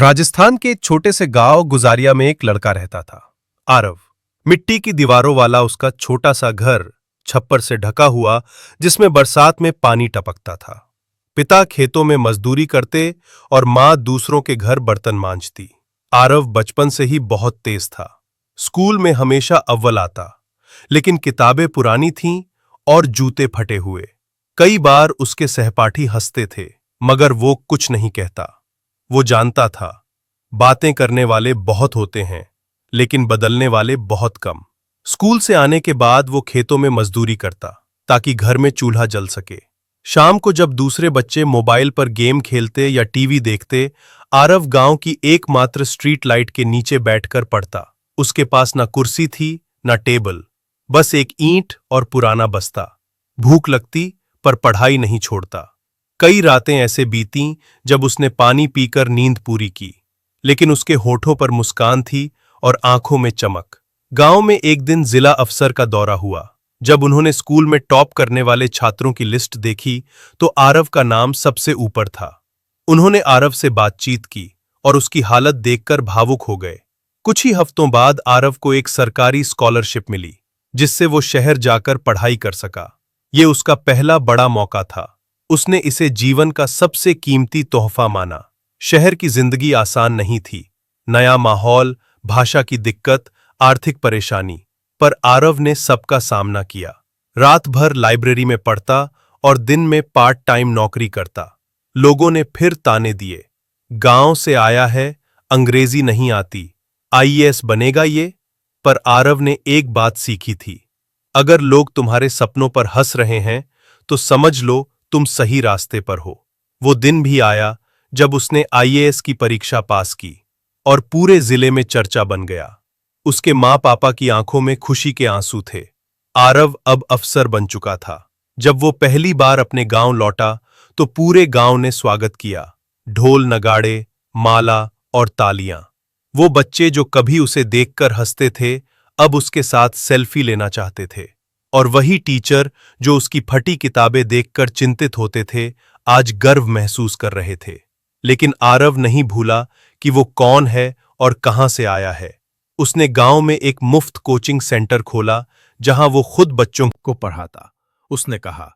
राजस्थान के एक छोटे से गांव गुजारिया में एक लड़का रहता था, आरव। मिट्टी की दीवारों वाला उसका छोटा सा घर, छप्पर से ढका हुआ, जिसमें बरसात में पानी टपकता था। पिता खेतों में मजदूरी करते और मां दूसरों के घर बर्तन मांजती। आरव बचपन से ही बहुत तेज था। स्कूल में हमेशा अव्वल आता, लेकिन किताबें पुरानी थीं और जूते फटे हुए। कई बार उसके सहपाठी हंसते थे, मगर वो कुछ नहीं कहता। वो जानता था, बातें करने वाले बहुत होते हैं, लेकिन बदलने वाले बहुत कम। स्कूल से आने के बाद वो खेतों में मजदूरी करता, ताकि घर में चूल्हा जल सके। शाम को जब दूसरे बच्चे मोबाइल पर गेम खेलते या टीवी देखते, आरव गांव की एकमात्र स्ट्रीट लाइट के नीचे बैठकर पढ़ता। उसके पास ना कुर्सी थी, ना टेबल, बस एक ईंट और पुराना बस्ता। भूख लगती, पर पढ़ाई नहीं छोड़ता। कई रातें ऐसे बीतीं जब उसने पानी पीकर नींद पूरी की, लेकिन उसके होठों पर मुस्कान थी और आंखों में चमक। गांव में एक दिन जिला अफसर का दौरा हुआ। जब उन्होंने स्कूल में टॉप करने वाले छात्रों की लिस्ट देखी, तो आरव का नाम सबसे ऊपर था। उन्होंने आरव से बातचीत की और उसकी हालत देखकर भावुक हो गए। कुछ ही हफ्तों बाद आरव को एक सरकारी स्कॉलरशिप मिली, जिससे वो शहर जाकर पढ़ाई कर सका। ये उसका पहला बड़ा मौका था। उसने इसे जीवन का सबसे कीमती तोहफा माना। शहर की जिंदगी आसान नहीं थी। नया माहौल, भाषा की दिक्कत, आर्थिक परेशानी, पर आरव ने सबका सामना किया। रात भर लाइब्रेरी में पढ़ता और दिन में पार्ट टाइम नौकरी करता। लोगों ने फिर ताने दिए, गांव से आया है, अंग्रेजी नहीं आती, आईएएस बनेगा ये। पर आरव ने एक बात सीखी थी, अगर लोग तुम्हारे सपनों पर हंस रहे हैं, तो समझ लो तुम सही रास्ते पर हो। वो दिन भी आया जब उसने आईएएस की परीक्षा पास की और पूरे जिले में चर्चा बन गया। उसके माँ पापा की आंखों में खुशी के आंसू थे। आरव अब अफसर बन चुका था। जब वो पहली बार अपने गांव लौटा, तो पूरे गांव ने स्वागत किया। ढोल नगाड़े, माला और तालियां। वो बच्चे जो कभी उसे देखकर हंसते थे, अब उसके साथ सेल्फी लेना चाहते थे। और वही टीचर जो उसकी फटी किताबें देखकर चिंतित होते थे, आज गर्व महसूस कर रहे थे। लेकिन आरव नहीं भूला कि वो कौन है और कहां से आया है। उसने गांव में एक मुफ्त कोचिंग सेंटर खोला, जहां वो खुद बच्चों को पढ़ाता। उसने कहा,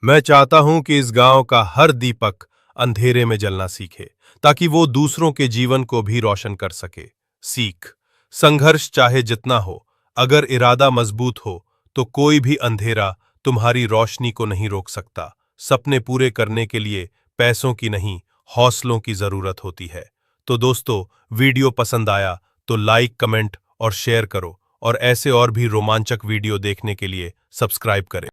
मैं चाहता हूं कि इस गांव का हर दीपक अंधेरे में जलना सीखे, ताकि वो दूसरों के जीवन को भी रोशन कर सके। सीख, संघर्ष चाहे जितना हो, अगर इरादा मजबूत हो, तो कोई भी अंधेरा तुम्हारी रोशनी को नहीं रोक सकता। सपने पूरे करने के लिए पैसों की नहीं, हौसलों की जरूरत होती है। तो दोस्तों, वीडियो पसंद आया तो लाइक, कमेंट और शेयर करो, और ऐसे और भी रोमांचक वीडियो देखने के लिए सब्सक्राइब करें।